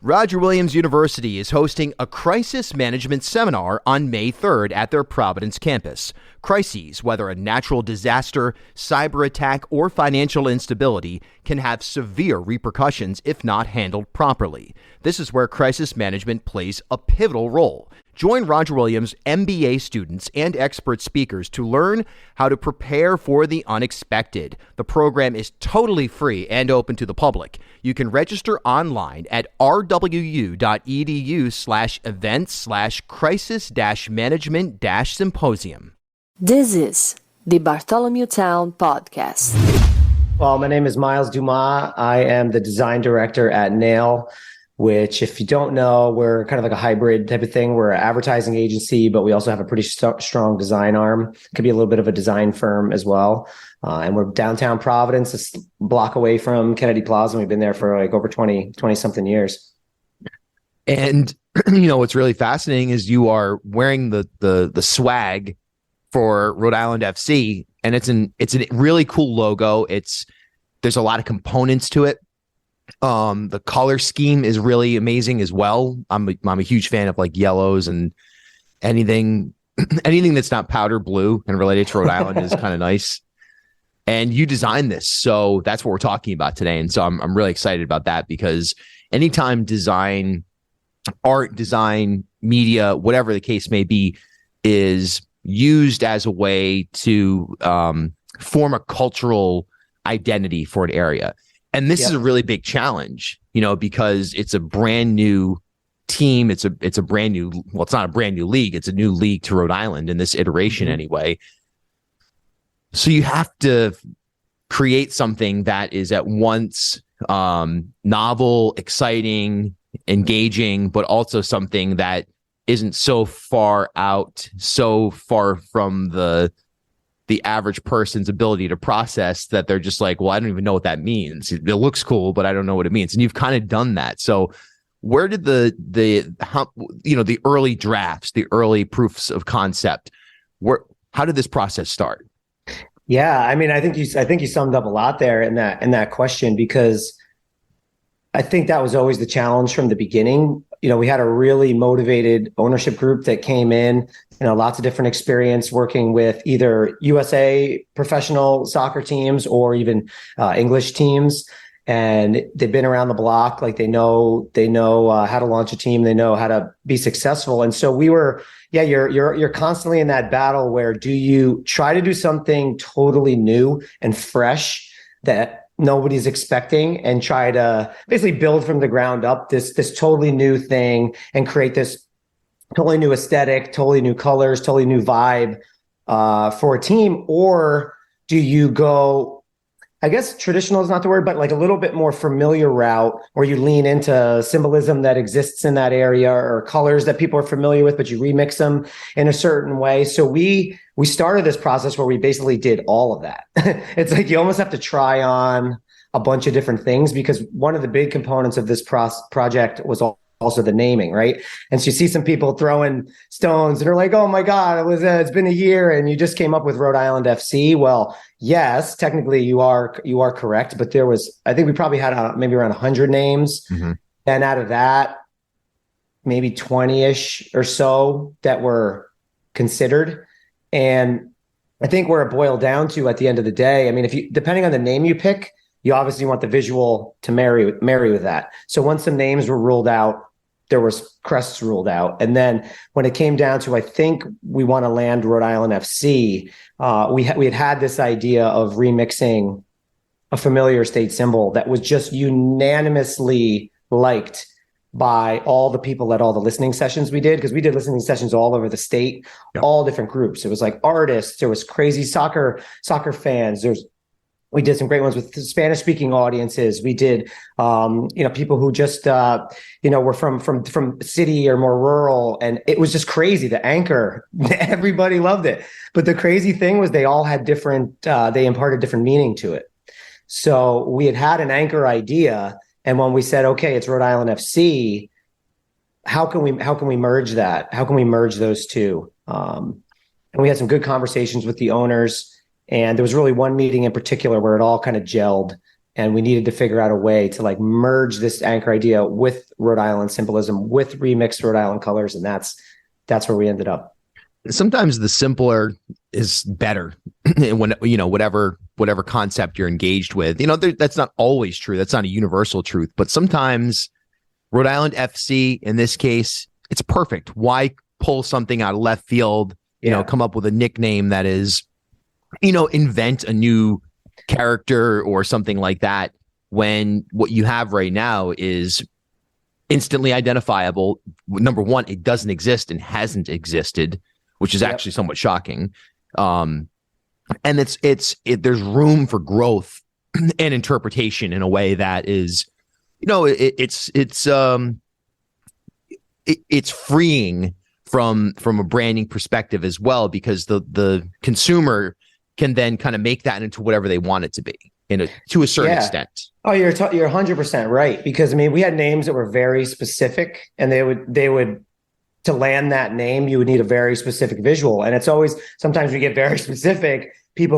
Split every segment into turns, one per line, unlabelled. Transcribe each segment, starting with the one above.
Roger Williams University is hosting a crisis management seminar on May 3rd at their Providence campus. Crises, whether a natural disaster, cyber attack, or financial instability, can have severe repercussions if not handled properly. This is where crisis management plays a pivotal role. Join Roger Williams MBA students and expert speakers to learn how to prepare for the unexpected. The program is totally free and open to the public. You can register online at rwu.edu/events/crisis-management-symposium.
This is the Bartholomew Town Podcast.
Well, my name is Myles Dumas. I am the design director at Nail, which, if you don't know, we're kind of like a hybrid type of thing. We're an advertising agency, but we also have a pretty strong design arm. Could be a little bit of a design firm as well. And we're downtown Providence, a block away from Kennedy Plaza. We've been there for like over 20 something years.
And, what's really fascinating is you are wearing the swag for Rhode Island FC, and it's a really cool logo. There's a lot of components to it. The color scheme is really amazing as well. I'm a huge fan of like yellows, and anything that's not powder blue and related to Rhode Island is kind of nice. And you designed this, so that's what we're talking about today. And so I'm really excited about that, because anytime design, art, design, media, whatever the case may be, is used as a way to form a cultural identity for an area. And this is a really big challenge, because it's a brand new team. It's a brand new, well, it's not a brand new league. It's a new league to Rhode Island in this iteration anyway. So you have to create something that is at once novel, exciting, engaging, but also something that isn't so far from the average person's ability to process that they're just like, well, I don't even know what that means. It looks cool, but I don't know what it means. And you've kind of done that. So where did the early drafts, the early proofs of concept, how did this process start?
Yeah, I mean, I think you summed up a lot there in that question, because I think that was always the challenge from the beginning. We had a really motivated ownership group that came in, lots of different experience working with either USA professional soccer teams or even English teams. And they've been around the block. Like they know how to launch a team. They know how to be successful. And so we were, you're constantly in that battle where do you try to do something totally new and fresh that nobody's expecting, and try to basically build from the ground up this totally new thing and create this totally new aesthetic, totally new colors, totally new vibe for a team? Or do you go, I guess traditional is not the word, but like a little bit more familiar route where you lean into symbolism that exists in that area or colors that people are familiar with, but you remix them in a certain way. So we started this process where we basically did all of that. It's like you almost have to try on a bunch of different things, because one of the big components of this project was also the naming, right? And so you see some people throwing stones and they're like, oh my God, it's been a year and you just came up with Rhode Island FC. Well, yes, technically you are correct, but I think we probably had maybe around 100 names. Mm-hmm. And out of that, maybe 20-ish or so that were considered. And I think where it boiled down to at the end of the day, I mean, depending on the name you pick, you obviously want the visual to marry with that. So once some names were ruled out, there was Crest ruled out. And then when it came down to, I think we want to land Rhode Island FC, we had this idea of remixing a familiar state symbol that was just unanimously liked by all the people at all the listening sessions we did, because we did listening sessions all over the state, all different groups. It was like artists, there was crazy soccer fans, we did some great ones with Spanish speaking audiences. We did, people who just, were from city or more rural. And it was just crazy. The anchor, everybody loved it. But the crazy thing was they all had they imparted different meaning to it. So we had an anchor idea. And when we said, okay, it's Rhode Island FC, how can we merge that? How can we merge those two? And we had some good conversations with the owners. And there was really one meeting in particular where it all kind of gelled. And we needed to figure out a way to like merge this anchor idea with Rhode Island symbolism, with remixed Rhode Island colors. And that's where we ended up.
Sometimes the simpler is better when, whatever concept you're engaged with, that's not always true. That's not a universal truth, but sometimes Rhode Island FC, in this case, it's perfect. Why pull something out of left field, come up with a nickname that is, invent a new character or something like that, when what you have right now is instantly identifiable. Number one, it doesn't exist and hasn't existed, which is actually somewhat shocking. And there's room for growth and interpretation in a way that is, it's freeing from a branding perspective as well, because the consumer can then kind of make that into whatever they want it to be to a certain extent.
Oh, you're 100% right. Because I mean, we had names that were very specific, and they would to land that name, you would need a very specific visual. And it's always, sometimes we get very specific. There's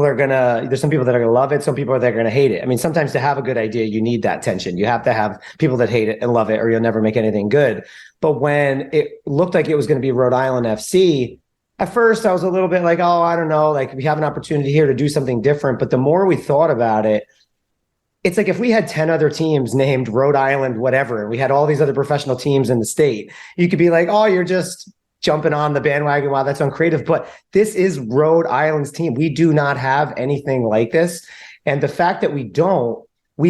some people that are going to love it. Some people that are going to hate it. I mean, sometimes to have a good idea, you need that tension. You have to have people that hate it and love it, or you'll never make anything good. But when it looked like it was going to be Rhode Island FC, at first I was a little bit like, oh, I don't know, like we have an opportunity here to do something different. But the more we thought about it, it's like if we had 10 other teams named Rhode Island, whatever, and we had all these other professional teams in the state, you could be like, oh, you're just jumping on the bandwagon. Wow, that's uncreative. But this is Rhode Island's team. We do not have anything like this. And the fact that we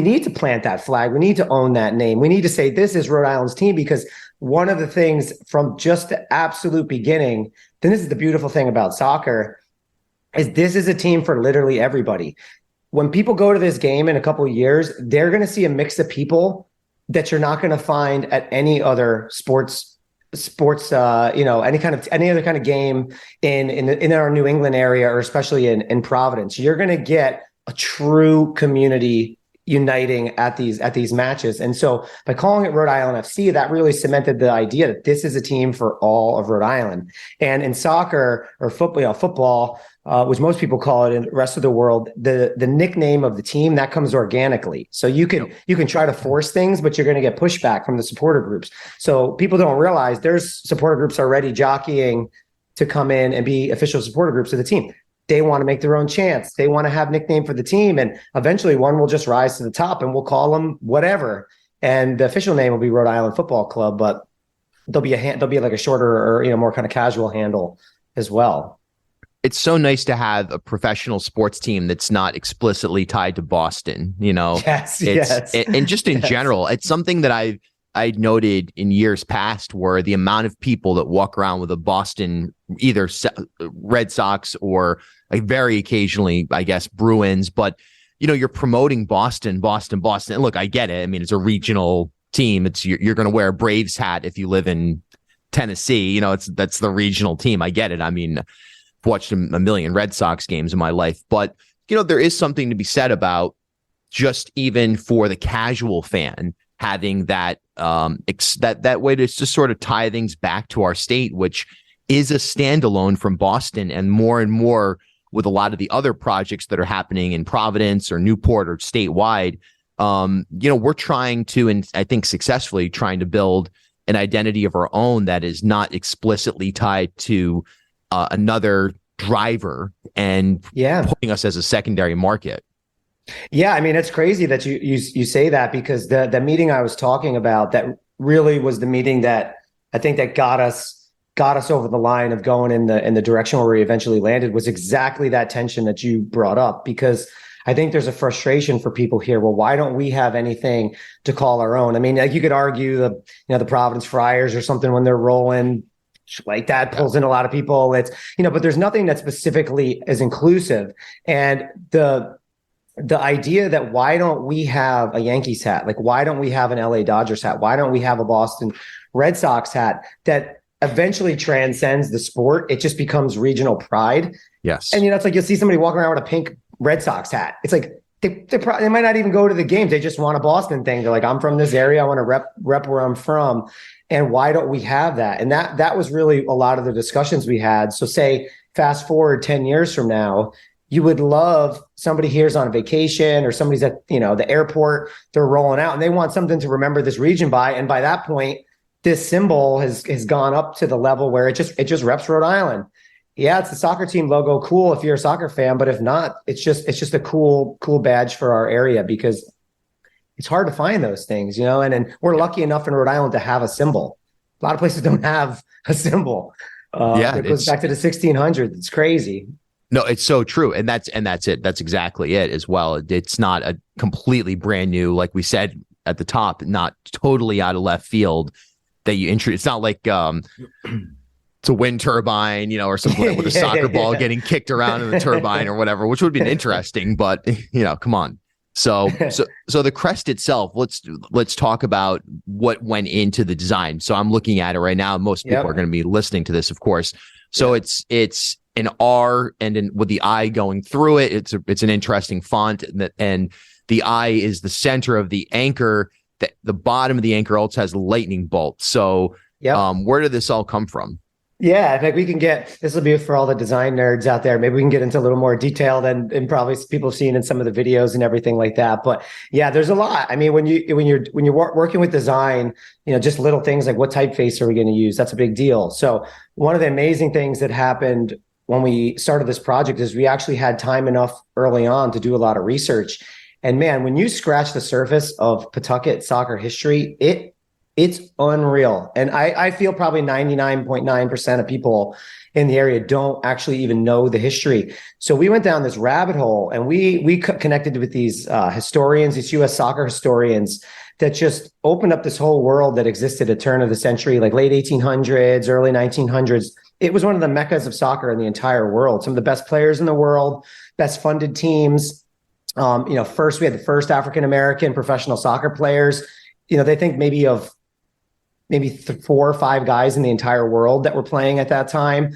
need to plant that flag. We need to own that name. We need to say this is Rhode Island's team, because one of the things from just the absolute beginning, then this is the beautiful thing about soccer, is this is a team for literally everybody. When people go to this game in a couple of years, they're going to see a mix of people that you're not going to find at any other sports, any other kind of game in our New England area, or especially in Providence. You're going to get a true community uniting at these matches. And so by calling it Rhode Island FC, that really cemented the idea that this is a team for all of Rhode Island. And in soccer or football, which most people call it in the rest of the world, the nickname of the team, that comes organically. So you can try to force things, but you're going to get pushback from the supporter groups. So people don't realize there's supporter groups already jockeying to come in and be official supporter groups of the team. They want to make their own chants. They want to have nickname for the team. And eventually one will just rise to the top, and we'll call them whatever. And the official name will be Rhode Island Football Club, but there'll be like a shorter or, more kind of casual handle as well.
It's so nice to have a professional sports team that's not explicitly tied to Boston,
Yes.
And just in general, it's something that I noted in years past, where the amount of people that walk around with a Boston, either Red Sox or like very occasionally, I guess, Bruins, but you're promoting Boston. And look, I get it. I mean, it's a regional team. You're going to wear a Braves hat if you live in Tennessee. That's the regional team. I get it. I mean, I've watched a million Red Sox games in my life, but there is something to be said about just even for the casual fan having that that way to just sort of tie things back to our state, which is a standalone from Boston, and more with a lot of the other projects that are happening in Providence or Newport or statewide. We're trying to, and I think successfully trying to build an identity of our own that is not explicitly tied to another driver and putting us as a secondary market.
Yeah, I mean, it's crazy that you say that, because the meeting I was talking about, that really was the meeting that I think that got us over the line of going in the direction where we eventually landed, was exactly that tension that you brought up. Because I think there's a frustration for people here. Well, why don't we have anything to call our own? I mean, like you could argue the Providence Friars or something when they're rolling like that pulls in a lot of people. It's but there's nothing that specifically is inclusive. And the idea that why don't we have a Yankees hat? Like, why don't we have an LA Dodgers hat? Why don't we have a Boston Red Sox hat that eventually transcends the sport? It just becomes regional pride.
Yes.
And, it's like you'll see somebody walking around with a pink Red Sox hat. It's like they might not even go to the games. They just want a Boston thing. They're like, I'm from this area. I want to rep where I'm from. And why don't we have that? And that was really a lot of the discussions we had. So say fast forward 10 years from now, you would love somebody here's on vacation or somebody's at, the airport, they're rolling out and they want something to remember this region by. And by that point, this symbol has gone up to the level where it just reps Rhode Island. Yeah, it's the soccer team logo. Cool if you're a soccer fan, but if not, it's just a cool badge for our area because it's hard to find those things, and we're lucky enough in Rhode Island to have a symbol. A lot of places don't have a symbol. It goes back to the 1600s. It's crazy.
No, it's so true. And that's it. That's exactly it as well. It's not a completely brand new, like we said at the top, not totally out of left field that you introduce. It's not like it's a wind turbine, or something with a soccer ball getting kicked around in the turbine or whatever, which would be interesting, but come on. So the Crest itself, let's talk about what went into the design. So I'm looking at it right now. Most people are going to be listening to this, of course. So it's an R and with the I going through it. It's an interesting font, and the I is the center of the anchor. The bottom of the anchor also has a lightning bolt. So where did this all come from?
Yeah, I think we can this will be for all the design nerds out there. Maybe we can get into a little more detail than probably people have seen in some of the videos and everything like that. But yeah, there's a lot. I mean, when you're working with design, just little things like what typeface are we going to use? That's a big deal. So one of the amazing things that happened when we started this project is we actually had time enough early on to do a lot of research. And man, when you scratch the surface of Pawtucket soccer history, it's unreal. And I feel probably 99.9% of people in the area don't actually even know the history. So we went down this rabbit hole and we connected with these historians, these US soccer historians that just opened up this whole world that existed at turn of the century, like late 1800s, early 1900s. It was one of the meccas of soccer in the entire world. Some of the best players in the world, best funded teams. First we had the first African-American professional soccer players. They think maybe 4 or 5 guys in the entire world that were playing at that time.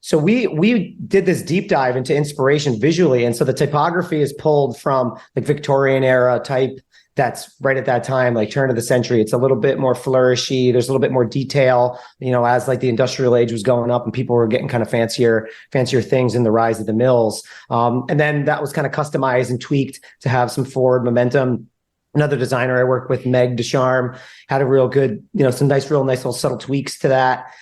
So we did this deep dive into inspiration visually. And so the typography is pulled from like Victorian era type. That's right at that time, like turn of the century. It's a little bit more flourishy. There's a little bit more detail, as like the industrial age was going up and people were getting kind of fancier things in the rise of the mills. And then that was kind of customized and tweaked to have some forward momentum. Another designer I worked with, Meg Descharme, had a real good, some real nice little subtle tweaks to that.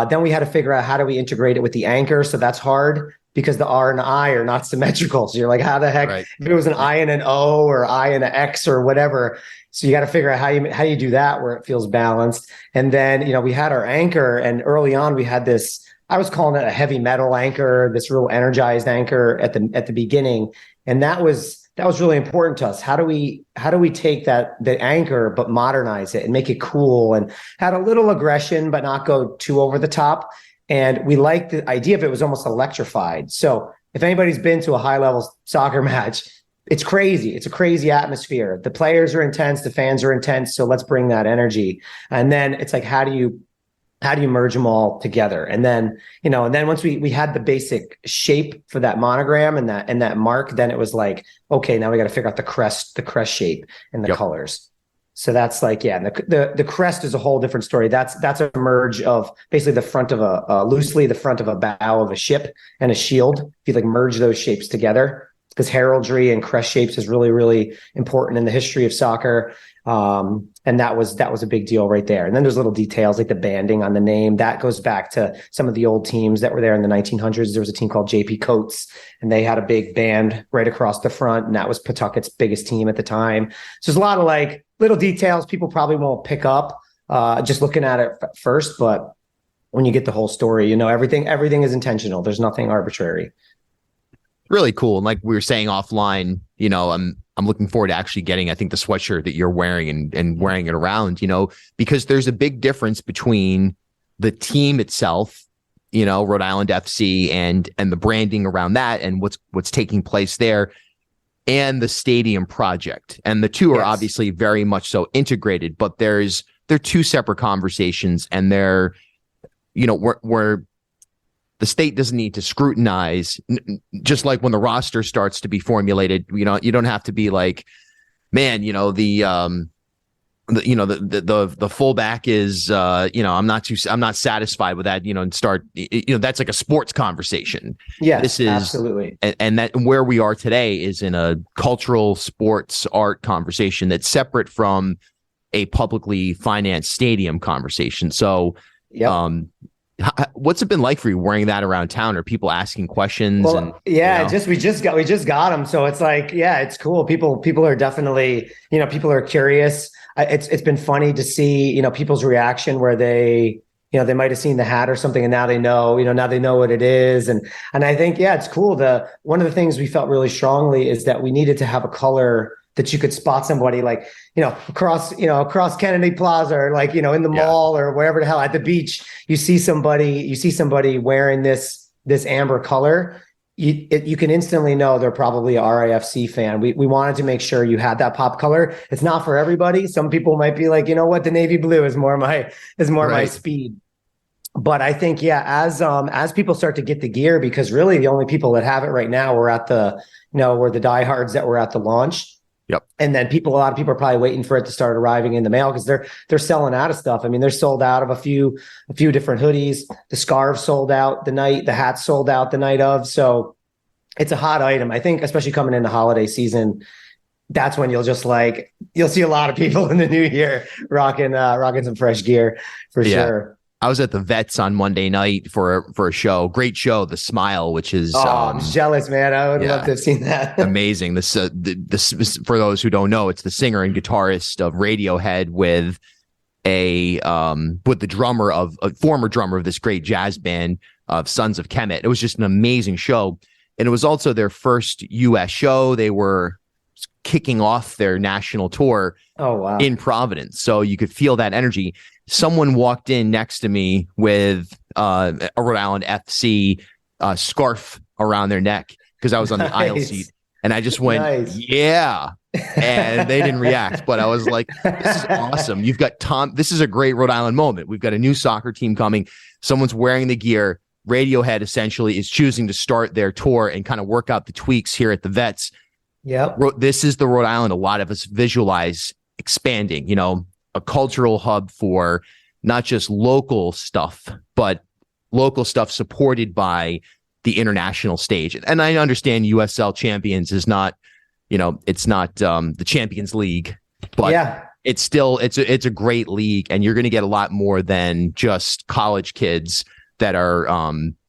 Then we had to figure out how do we integrate it with the anchor. So that's hard because the R and I are not symmetrical. So you're like, how the heck, if it was an I and an O or I and an X or whatever. So you got to figure out how you do that where it feels balanced. And then, we had our anchor, and early on we had this, I was calling it a heavy metal anchor, this real energized anchor at the beginning. And that was really important to us. How do we take the anchor, but modernize it and make it cool and had a little aggression, but not go too over the top. And we liked the idea of it was almost electrified. So if anybody's been to a high level soccer match, it's crazy. It's a crazy atmosphere. The players are intense. The fans are intense. So let's bring that energy. And then it's like, how do you merge them all together? And then, and then once we had the basic shape for that monogram and that mark, then it was like, okay, now we got to figure out the crest shape and the colors. So that's like, the crest is a whole different story. That's a merge of basically the front of loosely the front of a bow of a ship and a shield. If you like merge those shapes together, because heraldry and crest shapes is really, really important in the history of soccer. And that was a big deal right there. And then there's little details like the banding on the name that goes back to some of the old teams that were there in the 1900s. There was a team called JP Coates, and they had a big band right across the front, and that was Pawtucket's biggest team at the time. So there's a lot of like little details people probably won't pick up just looking at it first, but when you get the whole story, everything is intentional. There's nothing arbitrary.
Really cool. And like we were saying offline, I'm looking forward to actually getting, I think, the sweatshirt that you're wearing and wearing it around, because there's a big difference between the team itself, Rhode Island FC and the branding around that and what's taking place there and the stadium project. And the two are obviously very much so integrated, but they're two separate conversations, and they're, where the state doesn't need to scrutinize, just like when the roster starts to be formulated. You don't have to be like, man, the the fullback is I'm not satisfied with that, and start, that's like a sports conversation.
Yeah,
this is
absolutely.
And that where we are today is in a cultural sports art conversation that's separate from a publicly financed stadium conversation. So
yeah.
What's it been like for you wearing that around town? Are people asking questions?
Well, yeah, we just got them. So it's like, yeah, it's cool. People are definitely, people are curious. It's been funny to see, people's reaction where they might have seen the hat or something, and now they know, now they know what it is. And I think, yeah, it's cool. One of the things we felt really strongly is that we needed to have a color that you could spot somebody, like, across Kennedy Plaza, or like, in the mall or wherever the hell, at the beach, you see somebody wearing this amber color. You can instantly know they're probably a RIFC fan. We wanted to make sure you had that pop color. It's not for everybody. Some people might be like, the navy blue is more my speed. But I think, as people start to get the gear, because really the only people that have it right now were at were the diehards that were at the launch.
Yep.
And then a lot of people are probably waiting for it to start arriving in the mail, because they're selling out of stuff. I mean, they're sold out of a few different hoodies. The scarves sold out the hats sold out the night of. So it's a hot item. I think, especially coming into holiday season, that's when you'll see a lot of people in the new year rocking some fresh gear for sure.
I was at the Vets on Monday night for a show. Great show, The Smile, which is
I'm jealous, man. I would love to have seen that.
Amazing. This for those who don't know, it's the singer and guitarist of Radiohead with the drummer of a former drummer of this great jazz band of Sons of Kemet. It was just an amazing show, and it was also their first U.S. show. They were kicking off their national tour in Providence, so you could feel that energy. Someone walked in next to me with a Rhode Island FC scarf around their neck, because I was on the aisle seat, and I just went, yeah, and they didn't react, but I was like, this is awesome. You've got Tom. This is a great Rhode Island moment. We've got a new soccer team coming. Someone's wearing the gear. Radiohead essentially is choosing to start their tour and kind of work out the tweaks here at the Vets.
Yeah,
this is the Rhode Island a lot of us visualize expanding, a cultural hub for not just local stuff, but local stuff supported by the international stage. And I understand USL Champions is not, it's not the Champions League, but it's still, it's a great league, and you're going to get a lot more than just college kids that are,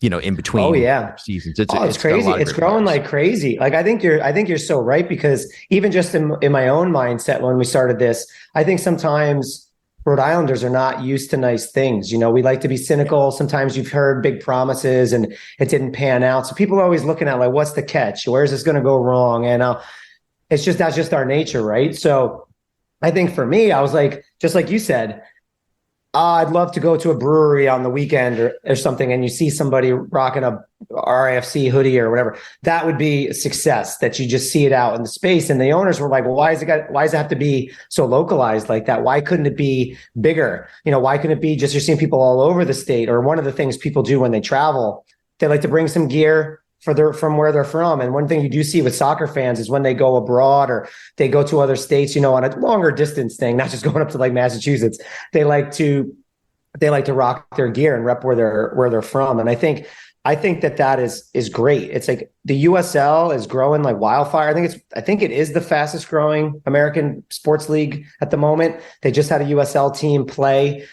in between seasons.
It's crazy. It's growing like crazy. Like, I think you're so right, because even just in my own mindset, when we started this, I think sometimes Rhode Islanders are not used to nice things. We like to be cynical. Sometimes you've heard big promises and it didn't pan out. So people are always looking at, like, what's the catch? Where is this going to go wrong? And that's just our nature, right? So I think for me, I was like, just like you said, I'd love to go to a brewery on the weekend or something, and you see somebody rocking a RIFC hoodie or whatever. That would be a success, that you just see it out in the space. And the owners were like, well, why does it have to be so localized like that? Why couldn't it be bigger? Why couldn't it be just you're seeing people all over the state? Or one of the things people do when they travel, they like to bring some gear from where they're from. And one thing you do see with soccer fans is when they go abroad or they go to other states, on a longer distance thing, not just going up to like Massachusetts, they like to rock their gear and rep where they're from. And I think that is great. It's like the USL is growing like wildfire. I think it is the fastest growing American sports league at the moment. They just had a USL team play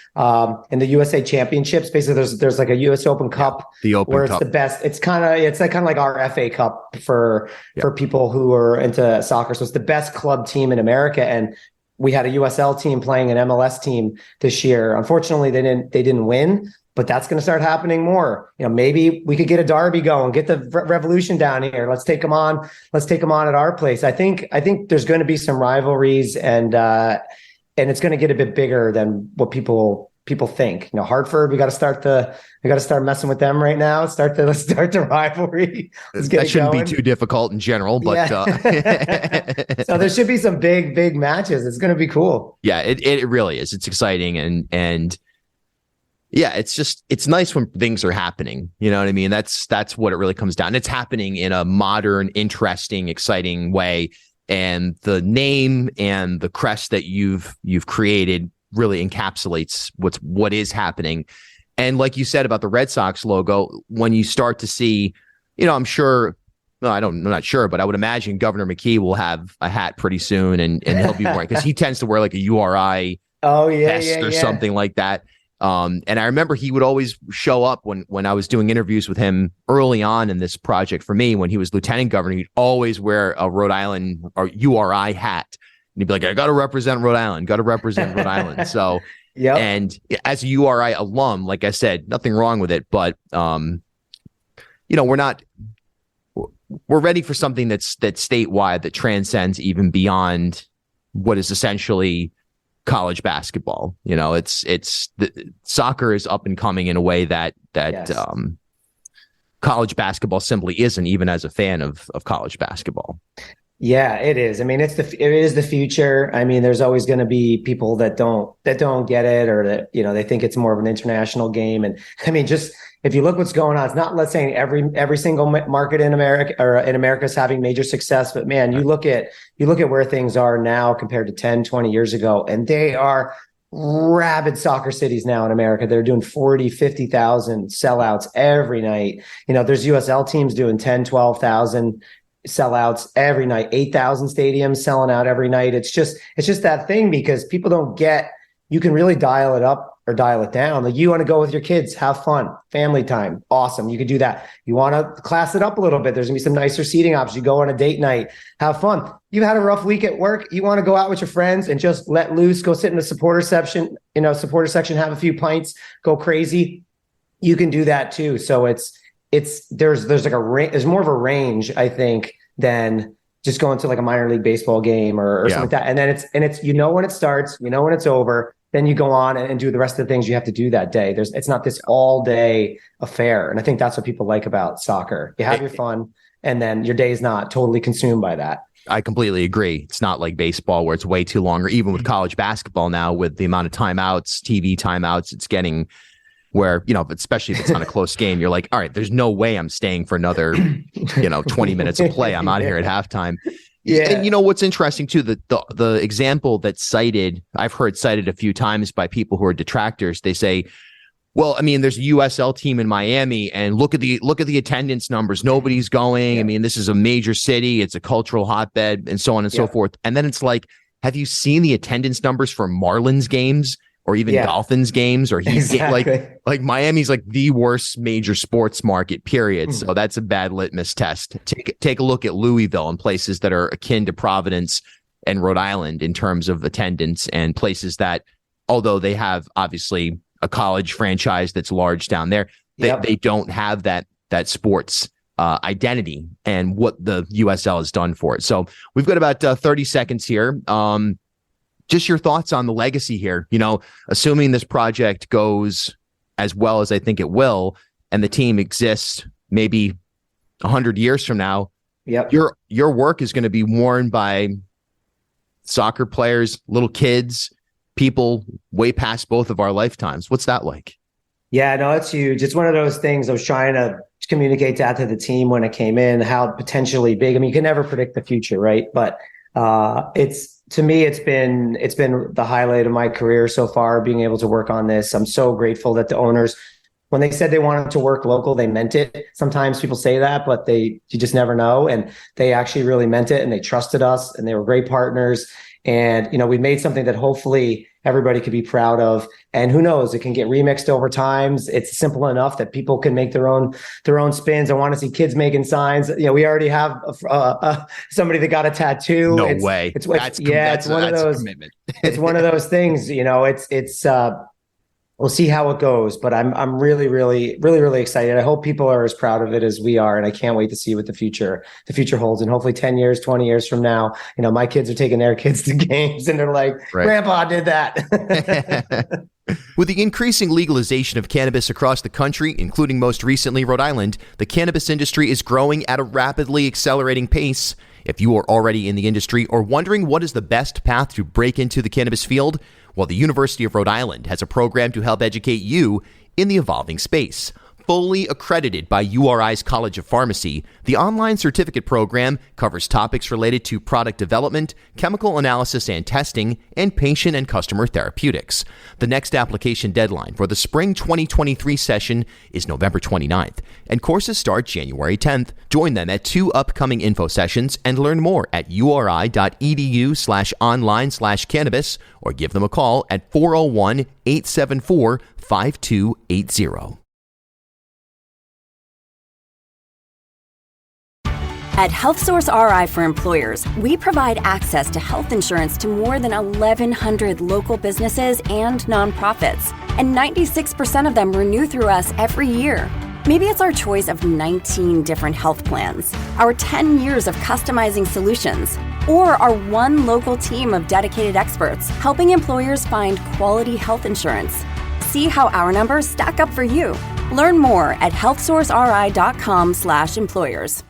in the USA Championships. Basically, there's like a US Open Cup,
the Open
where
Cup.
It's the best. It's kind of like our FA Cup for people who are into soccer. So it's the best club team in America. And we had a USL team playing an MLS team this year. Unfortunately, they didn't win. But that's going to start happening more. Maybe we could get a derby going, get the Revolution down here. Let's take them on. Let's take them on at our place. I think there's going to be some rivalries, and it's going to get a bit bigger than what people think. Hartford, we got to start messing with them right now. Let's start the rivalry.
That shouldn't be too difficult in general, but
so there should be some big matches. It's going to be cool.
Yeah, it really is. It's exciting, and yeah, it's nice when things are happening. You know what I mean? That's what it really comes down. It's happening in a modern, interesting, exciting way. and the name and the crest that you've created really encapsulates what is happening. And like you said about the Red Sox logo, when you start to see, I'm sure, no, I'm not sure, but I would imagine Governor McKee will have a hat pretty soon, and he'll be wearing, because he tends to wear like a URI vest or something like that. And I remember he would always show up when I was doing interviews with him early on in this project for me, when he was lieutenant governor. He'd always wear a Rhode Island or URI hat. And he'd be like, I got to represent Rhode Island, So, and as a URI alum, like I said, nothing wrong with it. But, we're ready for something that's statewide, that transcends even beyond what is essentially college basketball. Soccer is up and coming in a way that college basketball simply isn't, even as a fan of college basketball.
Yeah, it is. I mean, it is the future. I mean, there's always going to be people that don't get it, or that, they think it's more of an international game. And I mean, just if you look what's going on, it's not, let's say every single market in America or in America is having major success, but man, you look at where things are now compared to 10, 20 years ago, and they are rabid soccer cities now in America. They're doing 40, 50,000 sellouts every night. There's USL teams doing 10, 12,000 sellouts every night, 8,000 stadiums selling out every night. It's just that thing, because people don't get, you can really dial it up or dial it down. Like, you want to go with your kids, have fun, family time, awesome. You could do that. You want to class it up a little bit. There's gonna be some nicer seating options. You go on a date night, have fun. You've had a rough week at work. You want to go out with your friends and just let loose, go sit in the supporter section, have a few pints, go crazy. You can do that too. So there's more of a range, I think, than just going to like a minor league baseball game or something like that. And then it's when it starts, when it's over, then you go on and do the rest of the things you have to do that day. It's not this all day affair. And I think that's what people like about soccer. You have your fun, and then your day is not totally consumed by that.
I completely agree. It's not like baseball where it's way too long, or even with college basketball now, with the amount of timeouts, TV timeouts, it's getting where, especially if it's on a close game, you're like, all right, there's no way I'm staying for another, 20 minutes of play. I'm out of here at halftime. Yeah. And what's interesting too, the example that's I've heard cited a few times by people who are detractors. They say, well, I mean, there's a USL team in Miami, and look at the attendance numbers. Nobody's going. Yeah. I mean, this is a major city. It's a cultural hotbed, and so on and so forth. And then it's like, have you seen the attendance numbers for Marlins games? Or even Dolphins games, or like Miami's like the worst major sports market, period. So that's a bad litmus test. Take a look at Louisville and places that are akin to Providence and Rhode Island in terms of attendance, and places that, although they have obviously a college franchise that's large down there, they don't have that sports identity, and what the USL has done for it. So we've got about 30 seconds here. Just your thoughts on the legacy here, assuming this project goes as well as I think it will, and the team exists maybe 100 years from now. Yep. Your work is going to be worn by soccer players, little kids, people way past both of our lifetimes. What's that like?
Yeah, no, it's huge. It's one of those things I was trying to communicate that to the team when it came in, how potentially big. I mean, you can never predict the future, right? But to me, it's been the highlight of my career so far, being able to work on this. I'm so grateful that the owners, when they said they wanted to work local, they meant it. Sometimes people say that, but you just never know. And they actually really meant it, and they trusted us, and they were great partners. And, we made something that hopefully everybody could be proud of. And who knows, it can get remixed over times. It's simple enough that people can make their own spins. I want to see kids making signs. We already have somebody that got a tattoo.
No way.
It's one of those commitment. It's one of those things, we'll see how it goes, but I'm really, really, really, really excited. I hope people are as proud of it as we are, and I can't wait to see what the future holds. And hopefully 10 years, 20 years from now, my kids are taking their kids to games, and they're like, Grandpa did that.
With the increasing legalization of cannabis across the country, including most recently Rhode Island, the cannabis industry is growing at a rapidly accelerating pace. If you are already in the industry or wondering what is the best path to break into the cannabis field, well, the University of Rhode Island has a program to help educate you in the evolving space. fully accredited by URI's College of Pharmacy, the online certificate program covers topics related to product development, chemical analysis and testing, and patient and customer therapeutics. The next application deadline for the spring 2023 session is November 29th, and courses start January 10th. Join them at 2 upcoming info sessions and learn more at uri.edu/online/cannabis or give them a call at 401-874-5280.
At HealthSource RI for Employers, we provide access to health insurance to more than 1,100 local businesses and nonprofits, and 96% of them renew through us every year. Maybe it's our choice of 19 different health plans, our 10 years of customizing solutions, or our one local team of dedicated experts helping employers find quality health insurance. See how our numbers stack up for you. Learn more at healthsourceri.com/employers.